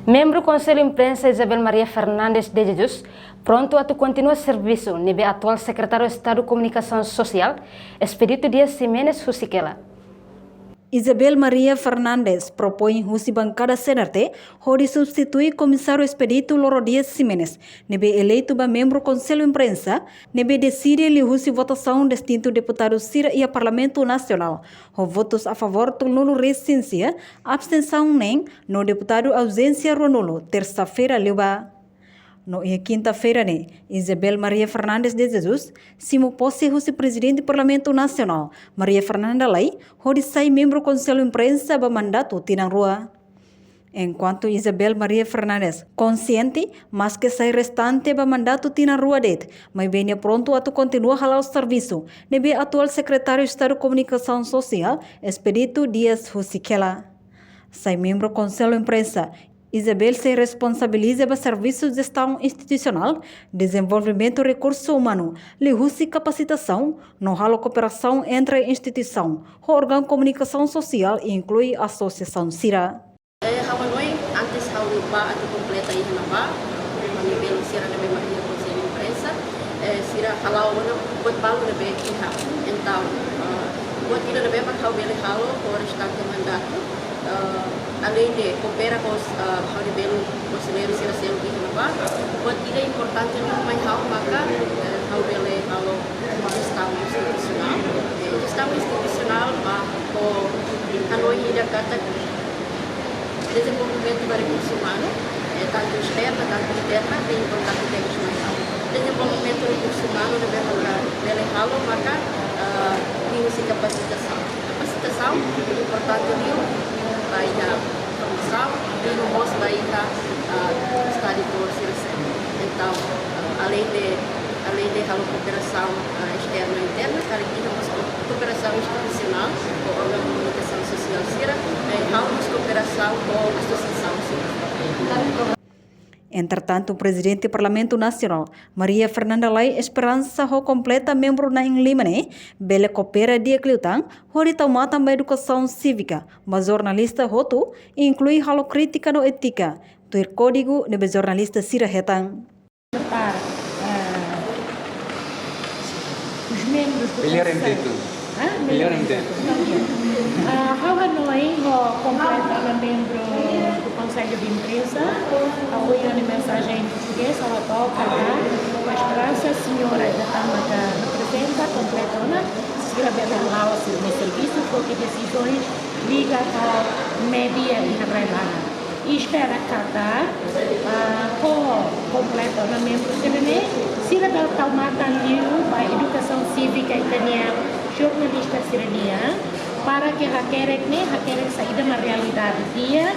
Membro Conselho Imprensa Isabel Maria Fernandes de Jesus, pronto a continuar serviço, nível atual secretário de Estado de Comunicação Social, Expedito Dias Ximenes Husiquela. Isabel Maria Fernandes propõe Husi bancada CNRT, onde substitui comissário Expedito Loro Dias Ximenes, nebe eleito para membro Conselho Imprensa, nebe decide li Husi votação distinto deputado Sira e a Parlamento Nacional. O votos a favor tu nulo resistência, abstenção nem, no deputado ausência nulo, terça-feira liba. No quinta-feira, Isabel Maria Fernandes de Jesus, simo posse o presidente do Parlamento Nacional, Maria Fernanda Lai, onde sai membro do Conselho Imprensa para mandato tinang rua. Enquanto Isabel Maria Fernandes, consciente, mas que sai restante para mandato tinang rua mas venha pronto a continuar halal serviço, nebe atual secretário de Estado de Comunicação Social, Expedito Dias Husiquela. Sai membro do Conselho Imprensa, Isabel se responsabiliza para serviços de gestão institucional, desenvolvimento de recurso humano, lihusi capacitação, know-how cooperação entre instituição, o órgão de comunicação social e inclui a Associação Sira. Hawanoi, antes haulipa atau completa aí na ba, a nível Sira de Maria Conselho Imprensa, Sira halau na buat balu de bekiha, então buat ida de bepa hau bele halo por estar de mandato. Além de cooperar com os brasileiros e brasileiros que não buat ida importante não mais hau maka hau bele halo gestão institucional com Hanoi ida kata desenvolvimento do recurso humano, tanto externo, tanto interno, é importante termos mais hau. Desenvolvimento do recurso humano deve falar bele halo maka tinggi capacitação. Capacitação importante niyo vai na formação e no bos vai na estado por seleção. Então, além de halo cooperação externa e interna, cara aqui temos cooperação institucional com a órgão de comunicação social Sira, halo cooperação com a associação Sira. Entretanto, o presidente do Parlamento Nacional, Maria Fernanda Lai Esperança, ho completa membro na Limane, bele coopera dia Cliutang, onde tomar também educação cívica, mas jornalista Roto, inclui halo crítica no ética, do código de jornalista Sira Hetang. Os membros do Conselho. Melhor Hanoi completa membro do Conselho de Imprensa, apoio a mensagem em português, ao atual canal, com a esperança, senhora da Tâmara representa, completona, se revelar no serviço, porque decisões liga ao média e revelada. E espera catar, completona membro CBN, se revelar Taumata Liu, a educação cívica italiana, jornalista sirenia, para que hakerek saída na realidade dia,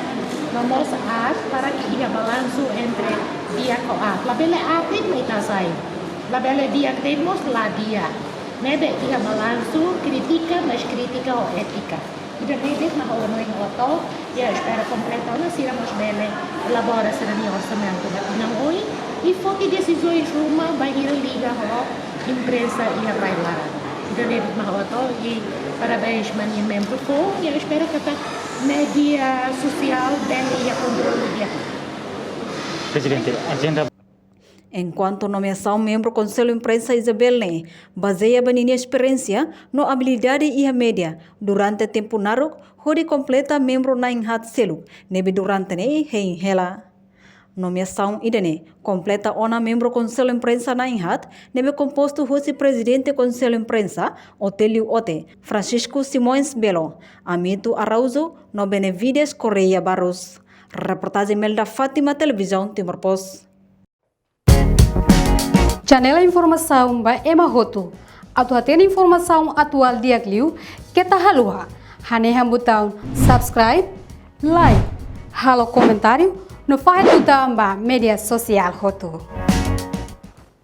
vamos para que ia balanço entre dia com a. La bela arte não está saindo. La bela dia que temos lá dia. Nebe ia balanço crítica, mas crítica ou ética. E da rede na hora no auto, e a espera completa na sira mais bela elabora sirenia orçamento da Pinangoi e foque decisões uma vai ir liga ao imprensa e a bailar. David Mahawato e parabéns mania membro for e eu espero que a média social dele e a controle dia. Presidente, agenda. Enquanto nomeação membro Conselho Imprensa Isabel baseia a experiência no habilidade e a média durante tempo naruk, onde completa membro na inhat selu, nebe durante hein hela. Nomeação idane completa ona membro Conselho Imprensa na Inhat, nebe composto o presidente Conselho Imprensa, Otélio Ote, Francisco Simões Belo, Amito Arauzo, no Benevides Correia Barros. Reportagem Melda Fátima, Televisão Timor Post. Janela informação ba Emma Roto. Atual informação atual dia Cliu, que tá halua. Haneha botão subscribe, like, halo comentário. No faz do media social Roto.